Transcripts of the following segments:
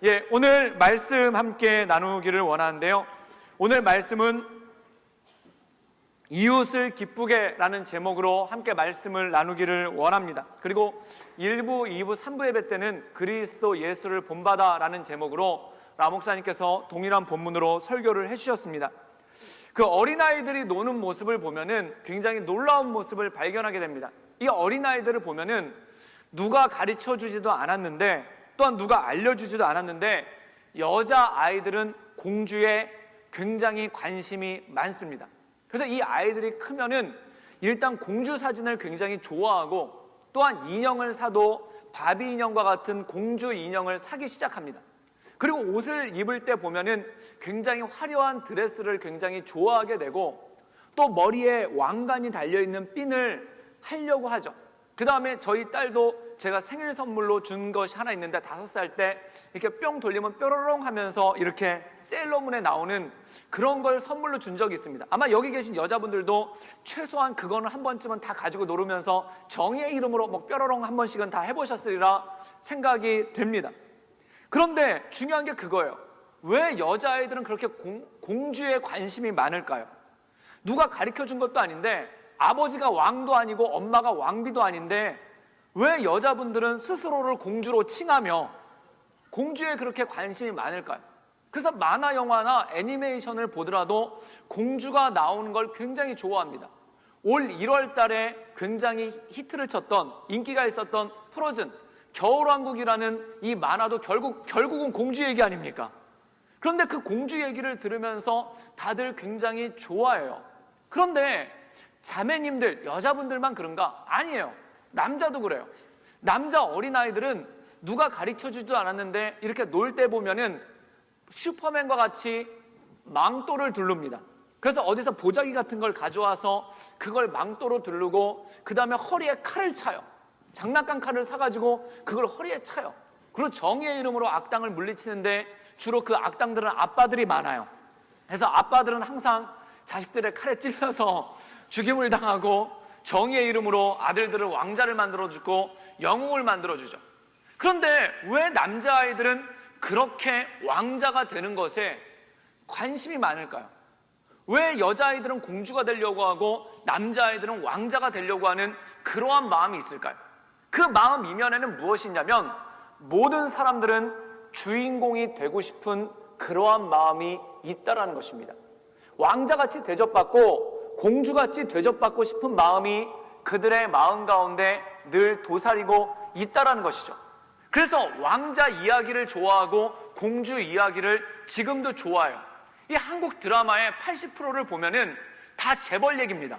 예, 오늘 말씀 함께 나누기를 원하는데요. 오늘 말씀은 이웃을 기쁘게 라는 제목으로 함께 말씀을 나누기를 원합니다. 그리고 1부, 2부, 3부 예배 때는 그리스도 예수를 본받아 라는 제목으로 라 목사님께서 동일한 본문으로 설교를 해주셨습니다. 그 어린아이들이 노는 모습을 보면은 굉장히 놀라운 모습을 발견하게 됩니다. 이 어린아이들을 보면은 누가 가르쳐 주지도 않았는데 또한 누가 알려주지도 않았는데 여자아이들은 공주에 굉장히 관심이 많습니다. 그래서 이 아이들이 크면은 일단 공주 사진을 굉장히 좋아하고 또한 인형을 사도 바비 인형과 같은 공주 인형을 사기 시작합니다. 그리고 옷을 입을 때 보면은 굉장히 화려한 드레스를 굉장히 좋아하게 되고 또 머리에 왕관이 달려있는 핀을 하려고 하죠. 그 다음에 저희 딸도 제가 생일 선물로 준 것이 하나 있는데 5살 때 이렇게 뿅 돌리면 뾰로롱 하면서 이렇게 세일러문에 나오는 그런 걸 선물로 준 적이 있습니다. 아마 여기 계신 여자분들도 최소한 그거는 한 번쯤은 다 가지고 놀으면서 정의의 이름으로 뭐 뾰로롱 한 번씩은 다 해보셨으리라 생각이 됩니다. 그런데 중요한 게 그거예요. 왜 여자아이들은 그렇게 공주에 관심이 많을까요? 누가 가르쳐 준 것도 아닌데 아버지가 왕도 아니고 엄마가 왕비도 아닌데 왜 여자분들은 스스로를 공주로 칭하며 공주에 그렇게 관심이 많을까요? 그래서 만화 영화나 애니메이션을 보더라도 공주가 나오는 걸 굉장히 좋아합니다. 올 1월 달에 굉장히 히트를 쳤던 인기가 있었던 프로즌 겨울왕국이라는 이 만화도 결국은 공주 얘기 아닙니까? 그런데 그 공주 얘기를 들으면서 다들 굉장히 좋아해요. 그런데 자매님들, 여자분들만 그런가? 아니에요. 남자도 그래요. 남자 어린아이들은 누가 가르쳐주지도 않았는데 이렇게 놀 때 보면은 슈퍼맨과 같이 망토를 두릅니다. 그래서 어디서 보자기 같은 걸 가져와서 그걸 망토로 두르고 그 다음에 허리에 칼을 차요. 장난감 칼을 사가지고 그걸 허리에 차요. 그리고 정의의 이름으로 악당을 물리치는데 주로 그 악당들은 아빠들이 많아요. 그래서 아빠들은 항상 자식들의 칼에 찔려서 죽임을 당하고 정의의 이름으로 아들들을 왕자를 만들어주고 영웅을 만들어주죠. 그런데 왜 남자아이들은 그렇게 왕자가 되는 것에 관심이 많을까요? 왜 여자아이들은 공주가 되려고 하고 남자아이들은 왕자가 되려고 하는 그러한 마음이 있을까요? 그 마음 이면에는 무엇이냐면 모든 사람들은 주인공이 되고 싶은 그러한 마음이 있다라는 것입니다. 왕자같이 대접받고 공주같이 대접받고 싶은 마음이 그들의 마음 가운데 늘 도사리고 있다라는 것이죠. 그래서 왕자 이야기를 좋아하고 공주 이야기를 지금도 좋아해요. 이 한국 드라마의 80%를 보면은 다 재벌 얘기입니다.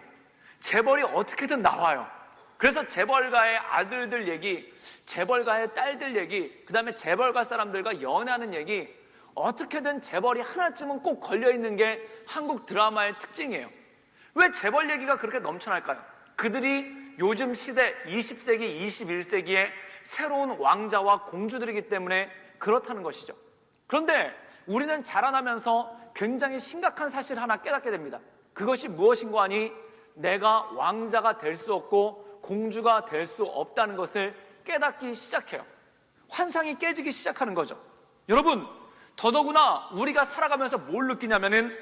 재벌이 어떻게든 나와요. 그래서 재벌가의 아들들 얘기, 재벌가의 딸들 얘기, 그 다음에 재벌가 사람들과 연애하는 얘기, 어떻게든 재벌이 하나쯤은 꼭 걸려있는 게 한국 드라마의 특징이에요. 왜 재벌 얘기가 그렇게 넘쳐날까요? 그들이 요즘 시대 20세기, 21세기의 새로운 왕자와 공주들이기 때문에 그렇다는 것이죠. 그런데 우리는 자라나면서 굉장히 심각한 사실 하나 깨닫게 됩니다. 그것이 무엇인가 하니 내가 왕자가 될 수 없고 공주가 될 수 없다는 것을 깨닫기 시작해요. 환상이 깨지기 시작하는 거죠. 여러분, 더더구나 우리가 살아가면서 뭘 느끼냐면은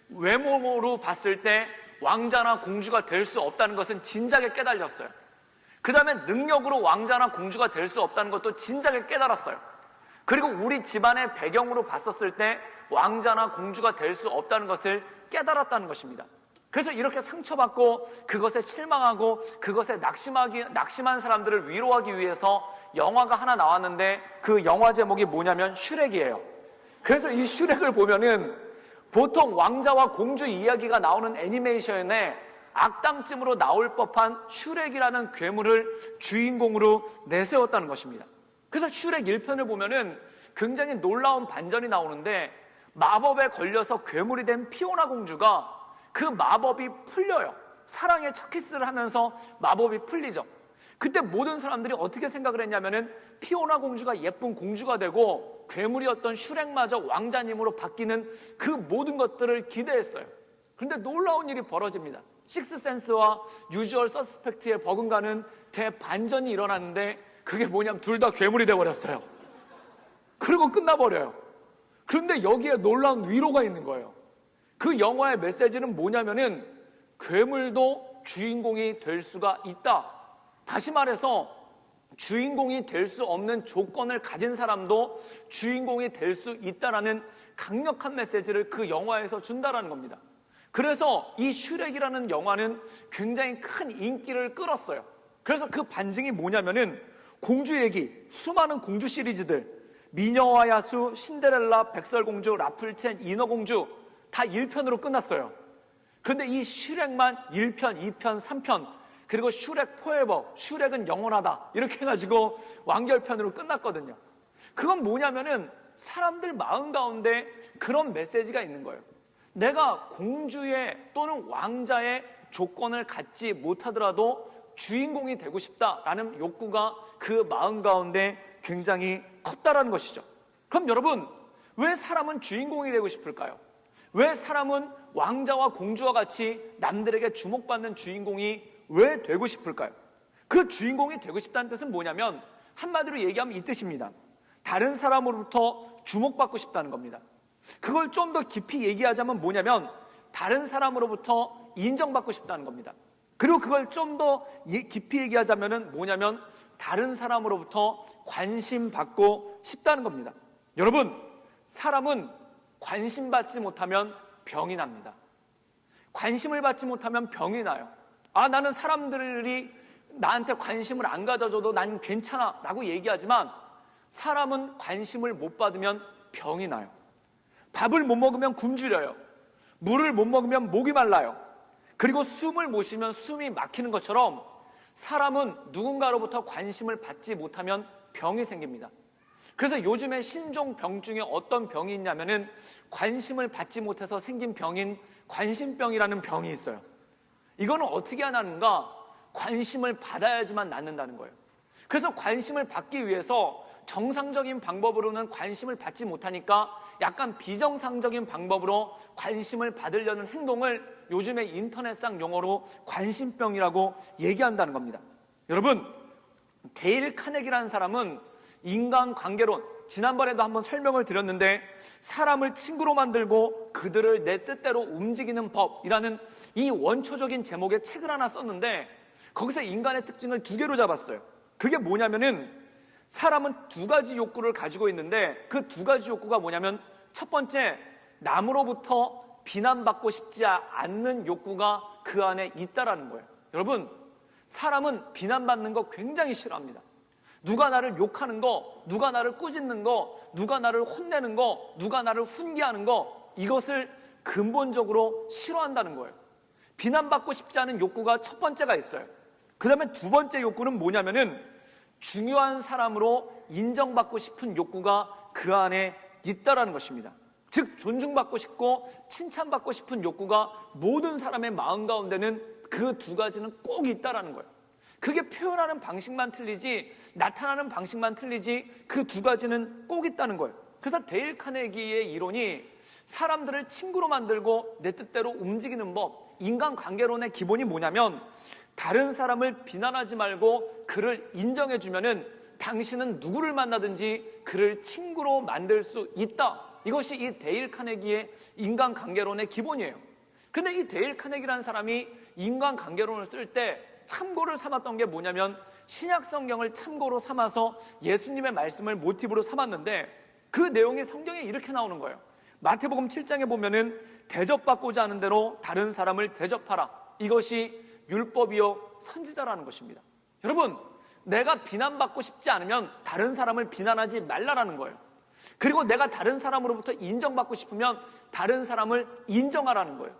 외모로 봤을 때 왕자나 공주가 될 수 없다는 것은 진작에 깨달았어요. 그 다음에 능력으로 왕자나 공주가 될 수 없다는 것도 진작에 깨달았어요. 그리고 우리 집안의 배경으로 봤었을 때 왕자나 공주가 될 수 없다는 것을 깨달았다는 것입니다. 그래서 이렇게 상처받고 그것에 실망하고 그것에 낙심한 사람들을 위로하기 위해서 영화가 하나 나왔는데 그 영화 제목이 뭐냐면 슈렉이에요. 그래서 이 슈렉을 보면은 보통 왕자와 공주 이야기가 나오는 애니메이션에 악당쯤으로 나올 법한 슈렉이라는 괴물을 주인공으로 내세웠다는 것입니다. 그래서 슈렉 1편을 보면은 굉장히 놀라운 반전이 나오는데 마법에 걸려서 괴물이 된 피오나 공주가 그 마법이 풀려요. 사랑의 첫 키스를 하면서 마법이 풀리죠. 그때 모든 사람들이 어떻게 생각을 했냐면은 피오나 공주가 예쁜 공주가 되고 괴물이었던 슈렉마저 왕자님으로 바뀌는 그 모든 것들을 기대했어요. 그런데 놀라운 일이 벌어집니다. 식스센스와 유주얼 서스펙트에 버금가는 대반전이 일어났는데 그게 뭐냐면 둘 다 괴물이 되어버렸어요. 그리고 끝나버려요. 그런데 여기에 놀라운 위로가 있는 거예요. 그 영화의 메시지는 뭐냐면은 괴물도 주인공이 될 수가 있다. 다시 말해서 주인공이 될 수 없는 조건을 가진 사람도 주인공이 될 수 있다라는 강력한 메시지를 그 영화에서 준다라는 겁니다. 그래서 이 슈렉이라는 영화는 굉장히 큰 인기를 끌었어요. 그래서 그 반증이 뭐냐면은 공주 얘기, 수많은 공주 시리즈들, 미녀와 야수, 신데렐라, 백설공주, 라풀텐, 인어공주 다 1편으로 끝났어요. 그런데 이 슈렉만 1편, 2편, 3편, 그리고 슈렉 포에버, 슈렉은 영원하다 이렇게 해가지고 완결편으로 끝났거든요. 그건 뭐냐면은 사람들 마음 가운데 그런 메시지가 있는 거예요. 내가 공주의 또는 왕자의 조건을 갖지 못하더라도 주인공이 되고 싶다라는 욕구가 그 마음 가운데 굉장히 컸다라는 것이죠. 그럼 여러분, 왜 사람은 주인공이 되고 싶을까요? 왜 사람은 왕자와 공주와 같이 남들에게 주목받는 주인공이 왜 되고 싶을까요? 그 주인공이 되고 싶다는 뜻은 뭐냐면 한마디로 얘기하면 이 뜻입니다. 다른 사람으로부터 주목받고 싶다는 겁니다. 그걸 좀 더 깊이 얘기하자면 뭐냐면 다른 사람으로부터 인정받고 싶다는 겁니다. 그리고 그걸 좀 더 깊이 얘기하자면 뭐냐면 다른 사람으로부터 관심받고 싶다는 겁니다. 여러분, 사람은 관심받지 못하면 병이 납니다. 관심을 받지 못하면 병이 나요. 나는 사람들이 나한테 관심을 안 가져줘도 난 괜찮아 라고 얘기하지만 사람은 관심을 못 받으면 병이 나요. 밥을 못 먹으면 굶주려요. 물을 못 먹으면 목이 말라요. 그리고 숨을 못 쉬면 숨이 막히는 것처럼 사람은 누군가로부터 관심을 받지 못하면 병이 생깁니다. 그래서 요즘에 신종병 중에 어떤 병이 있냐면은 관심을 받지 못해서 생긴 병인 관심병이라는 병이 있어요. 이거는 어떻게 하는가? 관심을 받아야지만 낫는다는 거예요. 그래서 관심을 받기 위해서 정상적인 방법으로는 관심을 받지 못하니까 약간 비정상적인 방법으로 관심을 받으려는 행동을 요즘에 인터넷상 용어로 관심병이라고 얘기한다는 겁니다. 여러분, 데일 카네기라는 사람은 인간관계론, 지난번에도 한번 설명을 드렸는데 사람을 친구로 만들고 그들을 내 뜻대로 움직이는 법이라는 이 원초적인 제목의 책을 하나 썼는데 거기서 인간의 특징을 2개로 잡았어요. 그게 뭐냐면은 사람은 2가지 욕구를 가지고 있는데 그 2가지 욕구가 뭐냐면 첫 번째, 남으로부터 비난받고 싶지 않는 욕구가 그 안에 있다라는 거예요. 여러분, 사람은 비난받는 거 굉장히 싫어합니다. 누가 나를 욕하는 거, 누가 나를 꾸짖는 거, 누가 나를 혼내는 거, 누가 나를 훈계하는 거, 이것을 근본적으로 싫어한다는 거예요. 비난받고 싶지 않은 욕구가 첫 번째가 있어요. 그 다음에 2번째 욕구는 뭐냐면은 중요한 사람으로 인정받고 싶은 욕구가 그 안에 있다라는 것입니다. 즉 존중받고 싶고 칭찬받고 싶은 욕구가 모든 사람의 마음 가운데는 그 2가지는 꼭 있다라는 거예요. 그게 표현하는 방식만 틀리지 나타나는 방식만 틀리지 그 2가지는 꼭 있다는 거예요. 그래서 데일 카네기의 이론이 사람들을 친구로 만들고 내 뜻대로 움직이는 법, 인간관계론의 기본이 뭐냐면 다른 사람을 비난하지 말고 그를 인정해주면은 당신은 누구를 만나든지 그를 친구로 만들 수 있다. 이것이 이 데일 카네기의 인간관계론의 기본이에요. 근데 이 데일 카네기라는 사람이 인간관계론을 쓸 때 참고를 삼았던 게 뭐냐면 신약 성경을 참고로 삼아서 예수님의 말씀을 모티브로 삼았는데 그 내용이 성경에 이렇게 나오는 거예요. 마태복음 7장에 보면은 대접받고자 하는 대로 다른 사람을 대접하라. 이것이 율법이요 선지자라는 것입니다. 여러분, 내가 비난받고 싶지 않으면 다른 사람을 비난하지 말라라는 거예요. 그리고 내가 다른 사람으로부터 인정받고 싶으면 다른 사람을 인정하라는 거예요.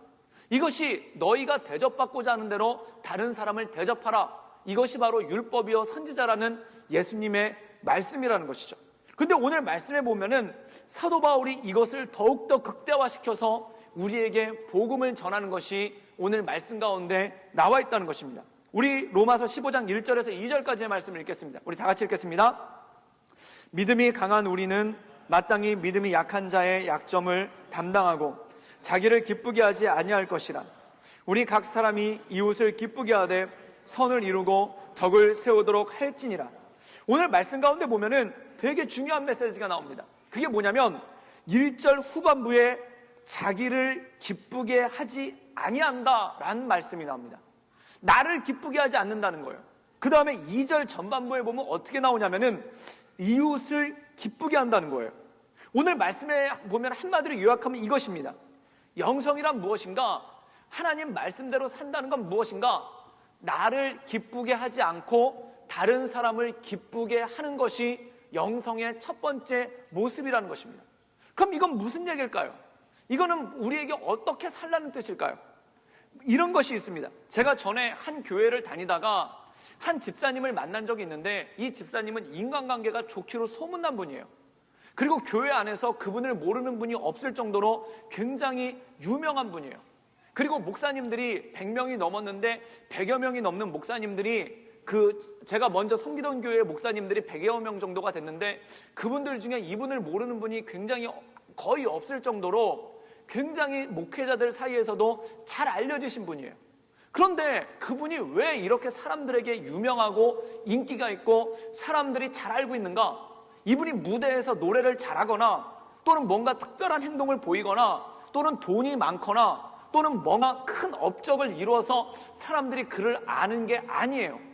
이것이 너희가 대접받고자 하는 대로 다른 사람을 대접하라. 이것이 바로 율법이요 선지자라는 예수님의 말씀이라는 것이죠. 근데 오늘 말씀에 보면은 사도 바울이 이것을 더욱더 극대화시켜서 우리에게 복음을 전하는 것이 오늘 말씀 가운데 나와 있다는 것입니다. 우리 로마서 15장 1절에서 2절까지의 말씀을 읽겠습니다. 우리 다 같이 읽겠습니다. 믿음이 강한 우리는 마땅히 믿음이 약한 자의 약점을 담당하고 자기를 기쁘게 하지 아니할 것이라. 우리 각 사람이 이웃을 기쁘게 하되 선을 이루고 덕을 세우도록 할지니라. 오늘 말씀 가운데 보면은 되게 중요한 메시지가 나옵니다. 그게 뭐냐면 1절 후반부에 자기를 기쁘게 하지 아니한다라는 말씀이 나옵니다. 나를 기쁘게 하지 않는다는 거예요. 그 다음에 2절 전반부에 보면 어떻게 나오냐면은 이웃을 기쁘게 한다는 거예요. 오늘 말씀에 보면 한마디로 요약하면 이것입니다. 영성이란 무엇인가? 하나님 말씀대로 산다는 건 무엇인가? 나를 기쁘게 하지 않고 다른 사람을 기쁘게 하는 것이 영성의 첫 번째 모습이라는 것입니다. 그럼 이건 무슨 얘기일까요? 이거는 우리에게 어떻게 살라는 뜻일까요? 이런 것이 있습니다. 제가 전에 한 교회를 다니다가 한 집사님을 만난 적이 있는데 이 집사님은 인간관계가 좋기로 소문난 분이에요. 그리고 교회 안에서 그분을 모르는 분이 없을 정도로 굉장히 유명한 분이에요. 그리고 목사님들이 100명이 넘었는데 100여 명이 넘는 목사님들이 제가 먼저 섬기던 교회 목사님들이 100여 명 정도가 됐는데 그분들 중에 이분을 모르는 분이 굉장히 거의 없을 정도로 굉장히 목회자들 사이에서도 잘 알려지신 분이에요. 그런데 그분이 왜 이렇게 사람들에게 유명하고 인기가 있고 사람들이 잘 알고 있는가? 이분이 무대에서 노래를 잘하거나 또는 뭔가 특별한 행동을 보이거나 또는 돈이 많거나 또는 뭔가 큰 업적을 이루어서 사람들이 그를 아는 게 아니에요.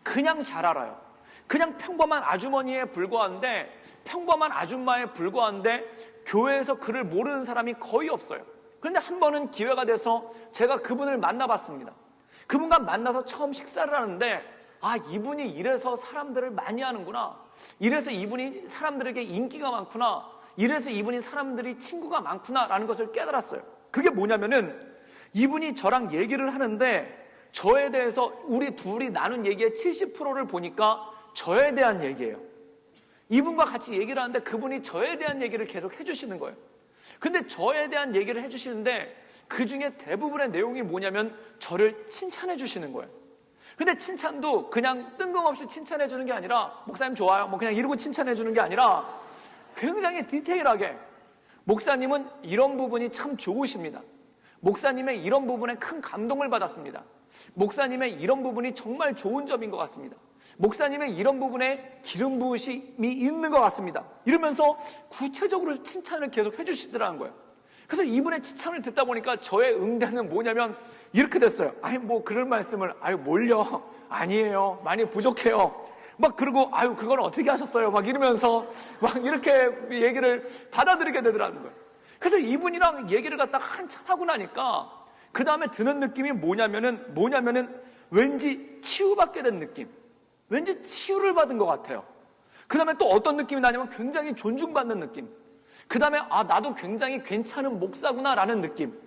그냥 잘 알아요. 그냥 평범한 아주머니에 불과한데 평범한 아줌마에 불과한데 교회에서 그를 모르는 사람이 거의 없어요. 그런데 한 번은 기회가 돼서 제가 그분을 만나봤습니다. 그분과 만나서 처음 식사를 하는데 이분이 이래서 사람들을 많이 하는구나. 이래서 이분이 사람들에게 인기가 많구나. 이래서 이분이 사람들이 친구가 많구나 라는 것을 깨달았어요. 그게 뭐냐면은 이분이 저랑 얘기를 하는데 저에 대해서 우리 둘이 나눈 얘기의 70%를 보니까 저에 대한 얘기예요. 이분과 같이 얘기를 하는데 그분이 저에 대한 얘기를 계속 해주시는 거예요. 근데 저에 대한 얘기를 해주시는데 그 중에 대부분의 내용이 뭐냐면 저를 칭찬해 주시는 거예요. 근데 칭찬도 그냥 뜬금없이 칭찬해 주는 게 아니라 목사님 좋아요 뭐 그냥 이러고 칭찬해 주는 게 아니라 굉장히 디테일하게 목사님은 이런 부분이 참 좋으십니다. 목사님의 이런 부분에 큰 감동을 받았습니다. 목사님의 이런 부분이 정말 좋은 점인 것 같습니다. 목사님의 이런 부분에 기름 부으심이 있는 것 같습니다. 이러면서 구체적으로 칭찬을 계속 해주시더라는 거예요. 그래서 이분의 칭찬을 듣다 보니까 저의 응대는 뭐냐면 이렇게 됐어요. 뭐 그럴 말씀을 뭘요? 아니에요. 많이 부족해요. 막 그러고 그건 어떻게 하셨어요? 막 이러면서 막 이렇게 얘기를 받아들이게 되더라는 거예요. 그래서 이분이랑 얘기를 갖다가 한참 하고 나니까 그 다음에 드는 느낌이 뭐냐면은 왠지 치유받게 된 느낌. 왠지 치유를 받은 것 같아요. 그 다음에 또 어떤 느낌이 나냐면 굉장히 존중받는 느낌. 그 다음에 나도 굉장히 괜찮은 목사구나 라는 느낌.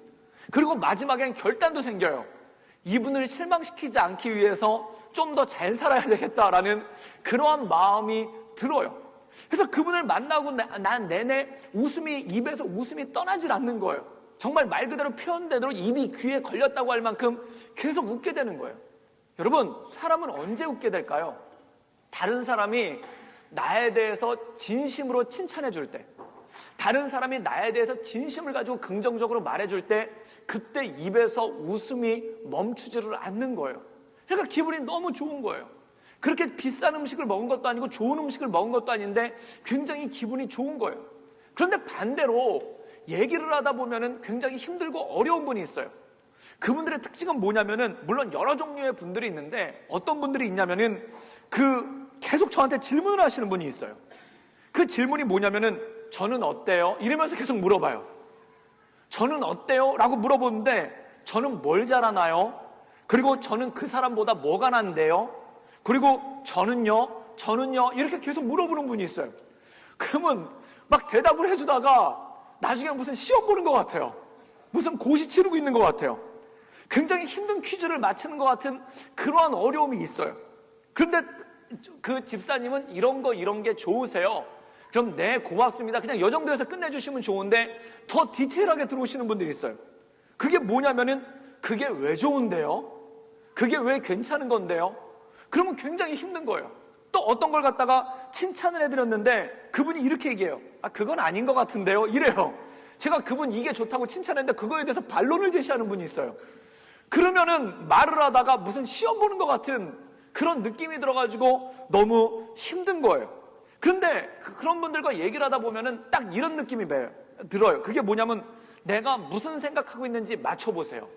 그리고 마지막엔 결단도 생겨요. 이분을 실망시키지 않기 위해서 좀 더 잘 살아야 되겠다라는 그러한 마음이 들어요. 그래서 그분을 만나고 난 내내 입에서 웃음이 떠나질 않는 거예요. 정말 말 그대로 표현대로 입이 귀에 걸렸다고 할 만큼 계속 웃게 되는 거예요. 여러분, 사람은 언제 웃게 될까요? 다른 사람이 나에 대해서 진심으로 칭찬해 줄 때, 다른 사람이 나에 대해서 진심을 가지고 긍정적으로 말해줄 때 그때 입에서 웃음이 멈추지를 않는 거예요. 그러니까 기분이 너무 좋은 거예요. 그렇게 비싼 음식을 먹은 것도 아니고 좋은 음식을 먹은 것도 아닌데 굉장히 기분이 좋은 거예요. 그런데 반대로 얘기를 하다 보면은 굉장히 힘들고 어려운 분이 있어요. 그분들의 특징은 뭐냐면은 물론 여러 종류의 분들이 있는데 어떤 분들이 있냐면은 계속 저한테 질문을 하시는 분이 있어요. 그 질문이 뭐냐면은 저는 어때요? 이러면서 계속 물어봐요. 저는 어때요? 라고 물어보는데 저는 뭘 잘하나요? 그리고 저는 그 사람보다 뭐가 난데요? 그리고 저는요 이렇게 계속 물어보는 분이 있어요. 그러면 막 대답을 해주다가 나중에 무슨 시험 보는 것 같아요. 무슨 고시 치르고 있는 것 같아요. 굉장히 힘든 퀴즈를 맞추는 것 같은 그러한 어려움이 있어요. 그런데 그 집사님은 이런 게 좋으세요. 그럼 네 고맙습니다. 그냥 이 정도에서 끝내주시면 좋은데 더 디테일하게 들어오시는 분들이 있어요. 그게 뭐냐면은 그게 왜 좋은데요? 그게 왜 괜찮은 건데요? 그러면 굉장히 힘든 거예요. 또 어떤 걸 갖다가 칭찬을 해드렸는데 그분이 이렇게 얘기해요. 그건 아닌 것 같은데요? 이래요. 제가 그분 이게 좋다고 칭찬했는데 그거에 대해서 반론을 제시하는 분이 있어요. 그러면은 말을 하다가 무슨 시험 보는 것 같은 그런 느낌이 들어가지고 너무 힘든 거예요. 그런데 그런 분들과 얘기를 하다 보면은 딱 이런 느낌이 들어요. 그게 뭐냐면 내가 무슨 생각하고 있는지 맞춰보세요.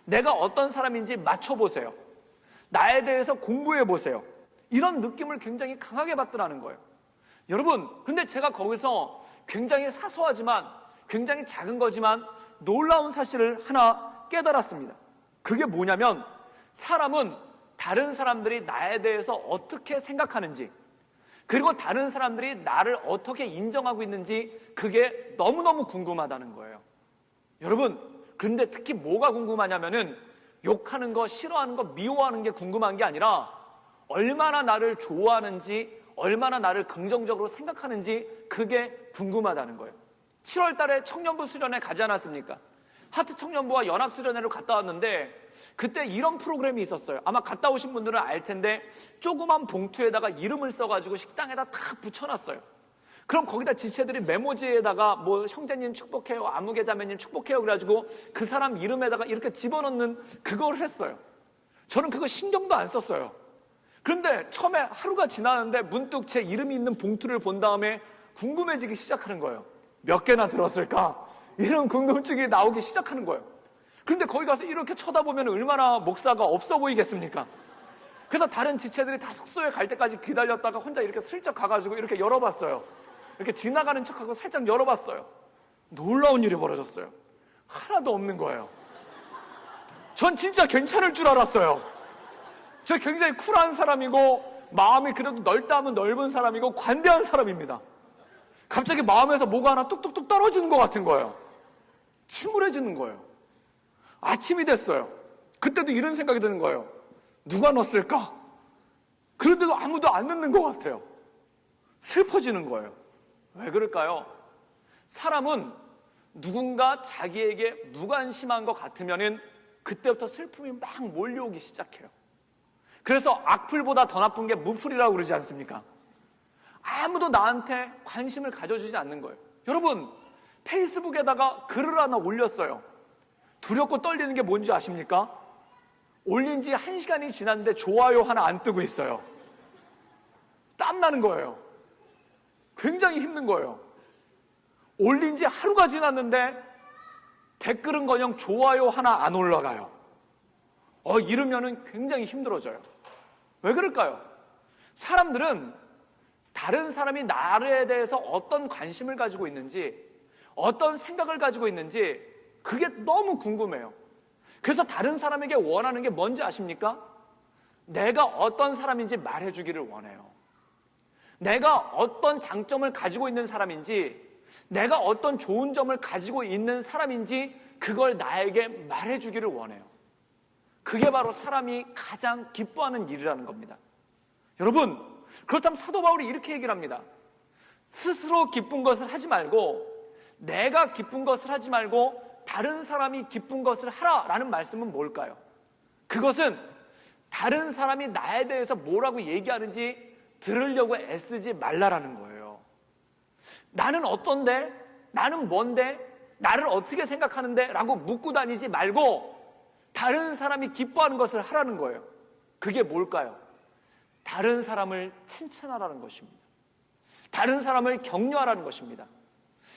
내가 어떤 사람인지 맞춰보세요. 나에 대해서 공부해보세요. 이런 느낌을 굉장히 강하게 받더라는 거예요. 여러분, 근데 제가 거기서 굉장히 사소하지만 굉장히 작은 거지만 놀라운 사실을 하나 깨달았습니다. 그게 뭐냐면 사람은 다른 사람들이 나에 대해서 어떻게 생각하는지, 그리고 다른 사람들이 나를 어떻게 인정하고 있는지 그게 너무너무 궁금하다는 거예요. 여러분, 그런데 특히 뭐가 궁금하냐면은 욕하는 거, 싫어하는 거, 미워하는 게 궁금한 게 아니라 얼마나 나를 좋아하는지, 얼마나 나를 긍정적으로 생각하는지 그게 궁금하다는 거예요. 7월 달에 청년부 수련회 가지 않았습니까? 하트 청년부와 연합 수련회를 갔다 왔는데 그때 이런 프로그램이 있었어요. 아마 갔다 오신 분들은 알 텐데 조그만 봉투에다가 이름을 써가지고 식당에다 탁 붙여놨어요. 그럼 거기다 지체들이 메모지에다가 뭐 형제님 축복해요, 아무개 자매님 축복해요 그래가지고 그 사람 이름에다가 이렇게 집어넣는 그걸 했어요. 저는 그거 신경도 안 썼어요. 그런데 처음에 하루가 지나는데 문득 제 이름이 있는 봉투를 본 다음에 궁금해지기 시작하는 거예요. 몇 개나 들었을까? 이런 궁금증이 나오기 시작하는 거예요. 그런데 거기 가서 이렇게 쳐다보면 얼마나 목사가 없어 보이겠습니까? 그래서 다른 지체들이 다 숙소에 갈 때까지 기다렸다가 혼자 이렇게 슬쩍 가가지고 이렇게 열어봤어요. 이렇게 지나가는 척하고 살짝 열어봤어요. 놀라운 일이 벌어졌어요. 하나도 없는 거예요. 전 진짜 괜찮을 줄 알았어요. 저 굉장히 쿨한 사람이고 마음이 그래도 넓다 하면 넓은 사람이고 관대한 사람입니다. 갑자기 마음에서 뭐가 하나 뚝뚝뚝 떨어지는 것 같은 거예요. 침울해지는 거예요. 아침이 됐어요. 그때도 이런 생각이 드는 거예요. 누가 넣었을까? 그런데도 아무도 안 넣는 것 같아요. 슬퍼지는 거예요. 왜 그럴까요? 사람은 누군가 자기에게 무관심한 것 같으면은 그때부터 슬픔이 막 몰려오기 시작해요. 그래서 악플보다 더 나쁜 게 무플이라고 그러지 않습니까? 아무도 나한테 관심을 가져주지 않는 거예요. 여러분, 페이스북에다가 글을 하나 올렸어요. 두렵고 떨리는 게 뭔지 아십니까? 올린 지 1시간이 지났는데 좋아요 하나 안 뜨고 있어요. 땀나는 거예요. 굉장히 힘든 거예요. 올린 지 하루가 지났는데 댓글은커녕 좋아요 하나 안 올라가요. 이러면은 굉장히 힘들어져요. 왜 그럴까요? 사람들은 다른 사람이 나에 대해서 어떤 관심을 가지고 있는지, 어떤 생각을 가지고 있는지 그게 너무 궁금해요. 그래서 다른 사람에게 원하는 게 뭔지 아십니까? 내가 어떤 사람인지 말해주기를 원해요. 내가 어떤 장점을 가지고 있는 사람인지, 내가 어떤 좋은 점을 가지고 있는 사람인지 그걸 나에게 말해주기를 원해요. 그게 바로 사람이 가장 기뻐하는 일이라는 겁니다. 여러분, 그렇다면 사도 바울이 이렇게 얘기를 합니다. 스스로 기쁜 것을 하지 말고, 내가 기쁜 것을 하지 말고 다른 사람이 기쁜 것을 하라라는 말씀은 뭘까요? 그것은 다른 사람이 나에 대해서 뭐라고 얘기하는지 들으려고 애쓰지 말라라는 거예요. 나는 어떤데? 나는 뭔데? 나를 어떻게 생각하는데? 라고 묻고 다니지 말고 다른 사람이 기뻐하는 것을 하라는 거예요. 그게 뭘까요? 다른 사람을 칭찬하라는 것입니다. 다른 사람을 격려하라는 것입니다.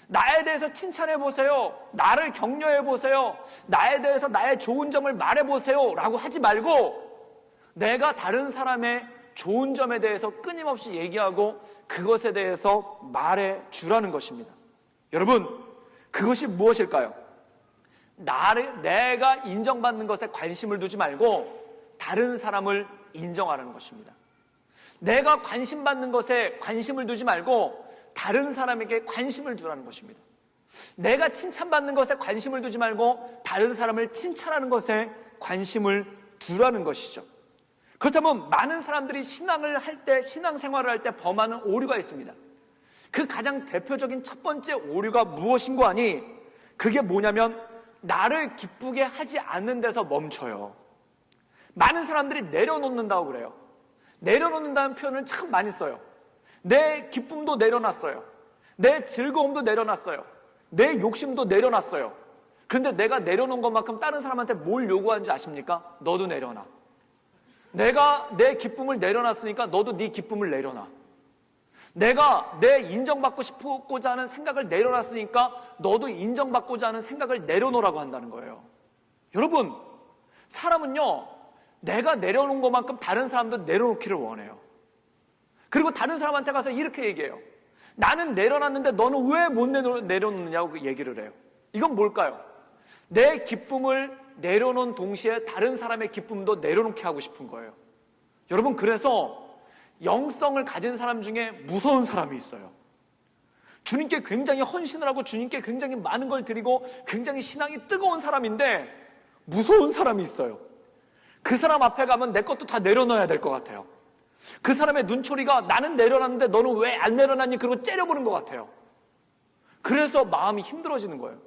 나에 대해서 칭찬해 보세요. 나를 격려해 보세요. 나에 대해서 나의 좋은 점을 말해 보세요 라고 하지 말고 내가 다른 사람의 좋은 점에 대해서 끊임없이 얘기하고 그것에 대해서 말해 주라는 것입니다. 여러분, 그것이 무엇일까요? 내가 인정받는 것에 관심을 두지 말고 다른 사람을 인정하라는 것입니다. 내가 관심받는 것에 관심을 두지 말고 다른 사람에게 관심을 두라는 것입니다. 내가 칭찬받는 것에 관심을 두지 말고 다른 사람을 칭찬하는 것에 관심을 두라는 것이죠. 그렇다면 많은 사람들이 신앙을 할 때, 신앙생활을 할 때 범하는 오류가 있습니다. 그 가장 대표적인 첫 번째 오류가 무엇인고 하니 그게 뭐냐면 나를 기쁘게 하지 않는 데서 멈춰요. 많은 사람들이 내려놓는다고 그래요. 내려놓는다는 표현을 참 많이 써요. 내 기쁨도 내려놨어요. 내 즐거움도 내려놨어요. 내 욕심도 내려놨어요. 그런데 내가 내려놓은 것만큼 다른 사람한테 뭘 요구하는지 아십니까? 너도 내려놔. 내가 내 기쁨을 내려놨으니까 너도 네 기쁨을 내려놔. 내가 내 인정받고 싶고자 하는 생각을 내려놨으니까 너도 인정받고자 하는 생각을 내려놓으라고 한다는 거예요. 여러분, 사람은요, 내가 내려놓은 것만큼 다른 사람도 내려놓기를 원해요. 그리고 다른 사람한테 가서 이렇게 얘기해요. 나는 내려놨는데 너는 왜 못 내려놓느냐고 얘기를 해요. 이건 뭘까요? 내 기쁨을 내려놓은 동시에 다른 사람의 기쁨도 내려놓게 하고 싶은 거예요. 여러분, 그래서 영성을 가진 사람 중에 무서운 사람이 있어요. 주님께 굉장히 헌신을 하고 주님께 굉장히 많은 걸 드리고 굉장히 신앙이 뜨거운 사람인데 무서운 사람이 있어요. 그 사람 앞에 가면 내 것도 다 내려놔야 될 것 같아요. 그 사람의 눈초리가 나는 내려놨는데 너는 왜 안 내려놨니? 그리고 째려보는 것 같아요. 그래서 마음이 힘들어지는 거예요.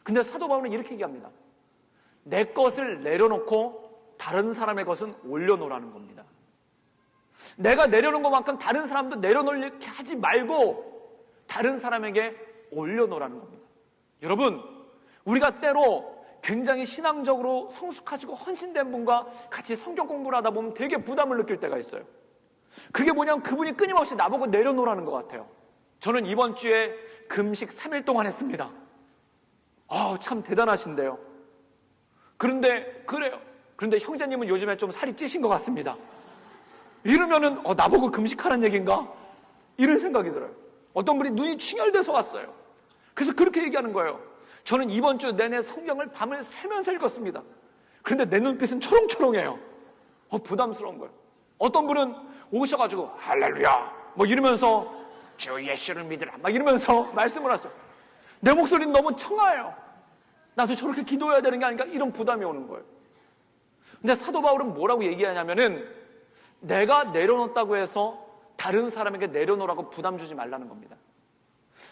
근데 사도 바울은 이렇게 얘기합니다. 내 것을 내려놓고 다른 사람의 것은 올려놓으라는 겁니다. 내가 내려놓은 것만큼 다른 사람도 내려놓게 하지 말고 다른 사람에게 올려놓으라는 겁니다. 여러분, 우리가 때로 굉장히 신앙적으로 성숙하시고 헌신된 분과 같이 성경 공부를 하다 보면 되게 부담을 느낄 때가 있어요. 그게 뭐냐면 그분이 끊임없이 나보고 내려놓으라는 것 같아요. 저는 이번 주에 금식 3일 동안 했습니다. 참 대단하신데요. 그런데 그래요. 그런데 형제님은 요즘에 좀 살이 찌신 것 같습니다. 이러면은 나보고 금식하는 얘기인가? 이런 생각이 들어요. 어떤 분이 눈이 충혈돼서 왔어요. 그래서 그렇게 얘기하는 거예요. 저는 이번 주 내내 성경을 밤을 새면서 읽었습니다. 그런데 내 눈빛은 초롱초롱해요. 부담스러운 거예요. 어떤 분은 오셔가지고 할렐루야 뭐 이러면서 주 예수를 믿으라 막 이러면서 말씀을 하세요. 내 목소리는 너무 청아해요. 나도 저렇게 기도해야 되는 게 아닌가 이런 부담이 오는 거예요. 근데 사도 바울은 뭐라고 얘기하냐면은 내가 내려놓았다고 해서 다른 사람에게 내려놓으라고 부담 주지 말라는 겁니다.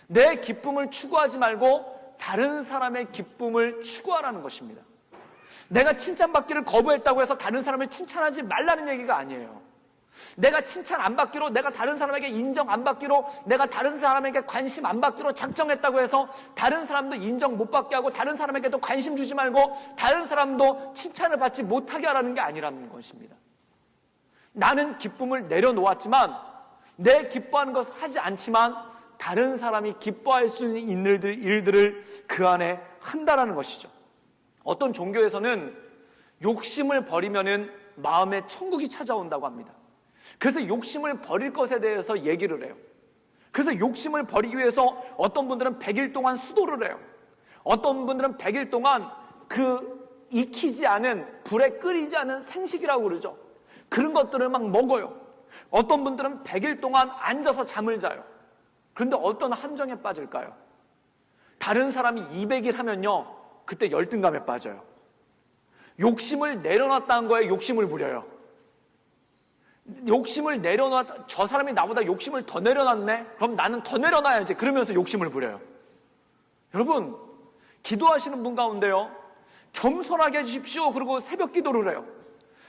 내 기쁨을 추구하지 말고 다른 사람의 기쁨을 추구하라는 것입니다. 내가 칭찬받기를 거부했다고 해서 다른 사람을 칭찬하지 말라는 얘기가 아니에요. 내가 칭찬 안 받기로, 내가 다른 사람에게 인정 안 받기로, 내가 다른 사람에게 관심 안 받기로 작정했다고 해서 다른 사람도 인정 못 받게 하고 다른 사람에게도 관심 주지 말고 다른 사람도 칭찬을 받지 못하게 하라는 게 아니라는 것입니다. 나는 기쁨을 내려놓았지만 내 기뻐하는 것을 하지 않지만 다른 사람이 기뻐할 수 있는 일들을 그 안에 한다라는 것이죠. 어떤 종교에서는 욕심을 버리면은 마음에 천국이 찾아온다고 합니다. 그래서 욕심을 버릴 것에 대해서 얘기를 해요. 그래서 욕심을 버리기 위해서 어떤 분들은 100일 동안 수도를 해요. 어떤 분들은 100일 동안 그 익히지 않은, 불에 끓이지 않은 생식이라고 그러죠. 그런 것들을 막 먹어요. 어떤 분들은 100일 동안 앉아서 잠을 자요. 그런데 어떤 함정에 빠질까요? 다른 사람이 200일 하면요, 그때 열등감에 빠져요. 욕심을 내려놨다는 거에 욕심을 부려요. 욕심을 내려놨다, 저 사람이 나보다 욕심을 더 내려놨네? 그럼 나는 더 내려놔야지. 그러면서 욕심을 부려요. 여러분, 기도하시는 분 가운데요, 겸손하게 해주십시오. 그리고 새벽 기도를 해요.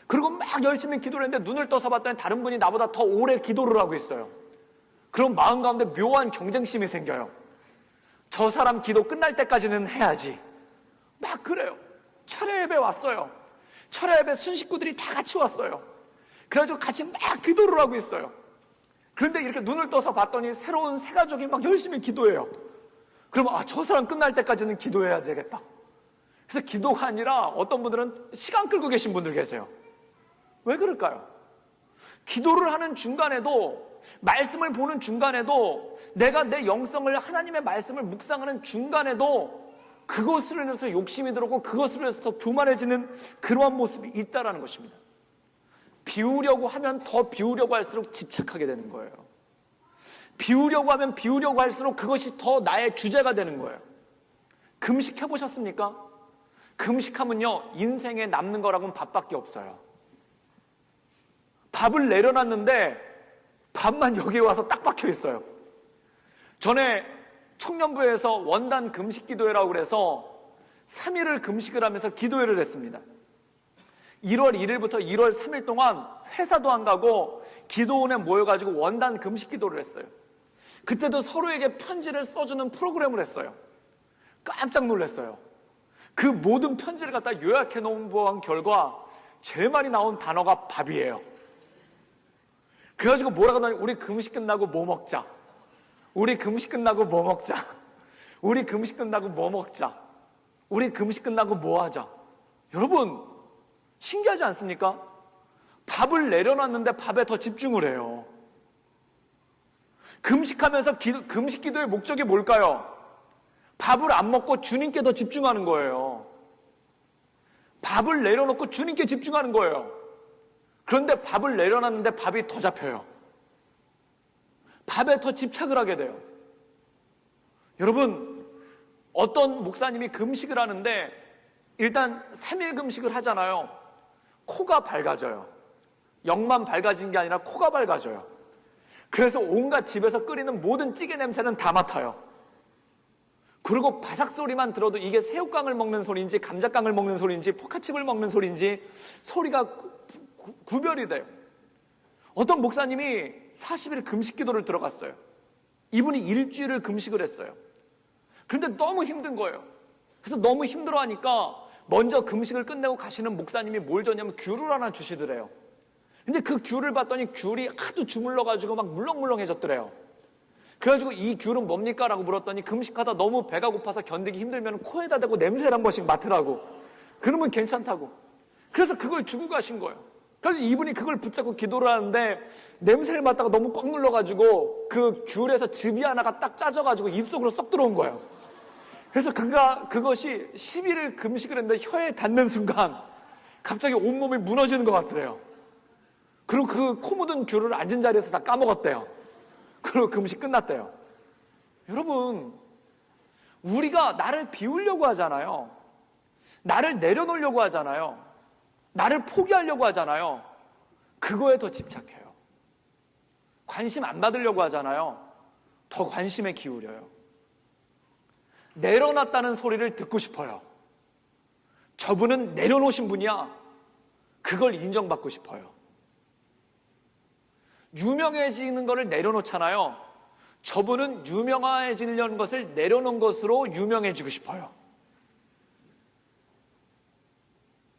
그리고 막 열심히 기도를 했는데 눈을 떠서 봤더니 다른 분이 나보다 더 오래 기도를 하고 있어요. 그럼 마음 가운데 묘한 경쟁심이 생겨요. 저 사람 기도 끝날 때까지는 해야지. 막 그래요. 철야 예배 왔어요. 철야 예배 순식구들이 다 같이 왔어요. 그래가지고 같이 막 기도를 하고 있어요. 그런데 이렇게 눈을 떠서 봤더니 새로운 새 가족이 막 열심히 기도해요. 그러면 저 사람 끝날 때까지는 기도해야 되겠다. 그래서 기도가 아니라 어떤 분들은 시간 끌고 계신 분들 계세요. 왜 그럴까요? 기도를 하는 중간에도, 말씀을 보는 중간에도, 내가 내 영성을, 하나님의 말씀을 묵상하는 중간에도 그것으로 인해서 욕심이 들어오고 그것으로 인해서 더 교만해지는 그러한 모습이 있다는 것입니다. 비우려고 하면 더 비우려고 할수록 집착하게 되는 거예요. 비우려고 하면 비우려고 할수록 그것이 더 나의 주제가 되는 거예요. 금식해 보셨습니까? 금식하면요, 인생에 남는 거라고는 밥밖에 없어요. 밥을 내려놨는데 밥만 여기에 와서 딱 박혀 있어요. 전에 청년부에서 원단 금식 기도회라고 그래서 3일을 금식을 하면서 기도회를 했습니다. 1월 1일부터 1월 3일 동안 회사도 안 가고 기도원에 모여가지고 원단 금식 기도를 했어요. 그때도 서로에게 편지를 써주는 프로그램을 했어요. 깜짝 놀랐어요. 그 모든 편지를 갖다 요약해 놓은 결과 제일 많이 나온 단어가 밥이에요. 그래가지고 뭐라고 하더니 우리 금식 끝나고 뭐 먹자. 우리 금식 끝나고 뭐 먹자. 우리 금식 끝나고 뭐 먹자. 우리 금식 끝나고 뭐 하자. 여러분, 신기하지 않습니까? 밥을 내려놨는데 밥에 더 집중을 해요. 금식하면서 금식 기도의 목적이 뭘까요? 밥을 안 먹고 주님께 더 집중하는 거예요. 밥을 내려놓고 주님께 집중하는 거예요. 그런데 밥을 내려놨는데 밥이 더 잡혀요. 밥에 더 집착을 하게 돼요. 여러분, 어떤 목사님이 금식을 하는데 일단 3일 금식을 하잖아요. 코가 밝아져요. 영만 밝아진 게 아니라 코가 밝아져요. 그래서 온갖 집에서 끓이는 모든 찌개 냄새는 다 맡아요. 그리고 바삭 소리만 들어도 이게 새우깡을 먹는 소리인지 감자깡을 먹는 소리인지 포카칩을 먹는 소리인지 소리가 구별이 돼요. 어떤 목사님이 40일 금식 기도를 들어갔어요. 이분이 일주일을 금식을 했어요. 그런데 너무 힘든 거예요. 그래서 너무 힘들어하니까 먼저 금식을 끝내고 가시는 목사님이 뭘 줬냐면 귤을 하나 주시더래요. 근데 그 귤을 봤더니 귤이 하도 주물러가지고 막 물렁물렁해졌더래요. 그래가지고 이 귤은 뭡니까? 라고 물었더니 금식하다 너무 배가 고파서 견디기 힘들면 코에다 대고 냄새를 한 번씩 맡으라고. 그러면 괜찮다고. 그래서 그걸 주고 가신 거예요. 그래서 이분이 그걸 붙잡고 기도를 하는데 냄새를 맡다가 너무 꽉 눌러가지고 그 귤에서 즙이 하나가 딱 짜져가지고 입속으로 쏙 들어온 거예요. 그래서 그것이 11일 금식을 했는데 혀에 닿는 순간 갑자기 온몸이 무너지는 것 같더래요. 그리고 그 코 묻은 귤을 앉은 자리에서 다 까먹었대요. 그리고 금식 끝났대요. 여러분, 우리가 나를 비우려고 하잖아요. 나를 내려놓으려고 하잖아요. 나를 포기하려고 하잖아요. 그거에 더 집착해요. 관심 안 받으려고 하잖아요. 더 관심에 기울여요. 내려놨다는 소리를 듣고 싶어요. 저분은 내려놓으신 분이야. 그걸 인정받고 싶어요. 유명해지는 것을 내려놓잖아요. 저분은 유명해지려는 것을 내려놓은 것으로 유명해지고 싶어요.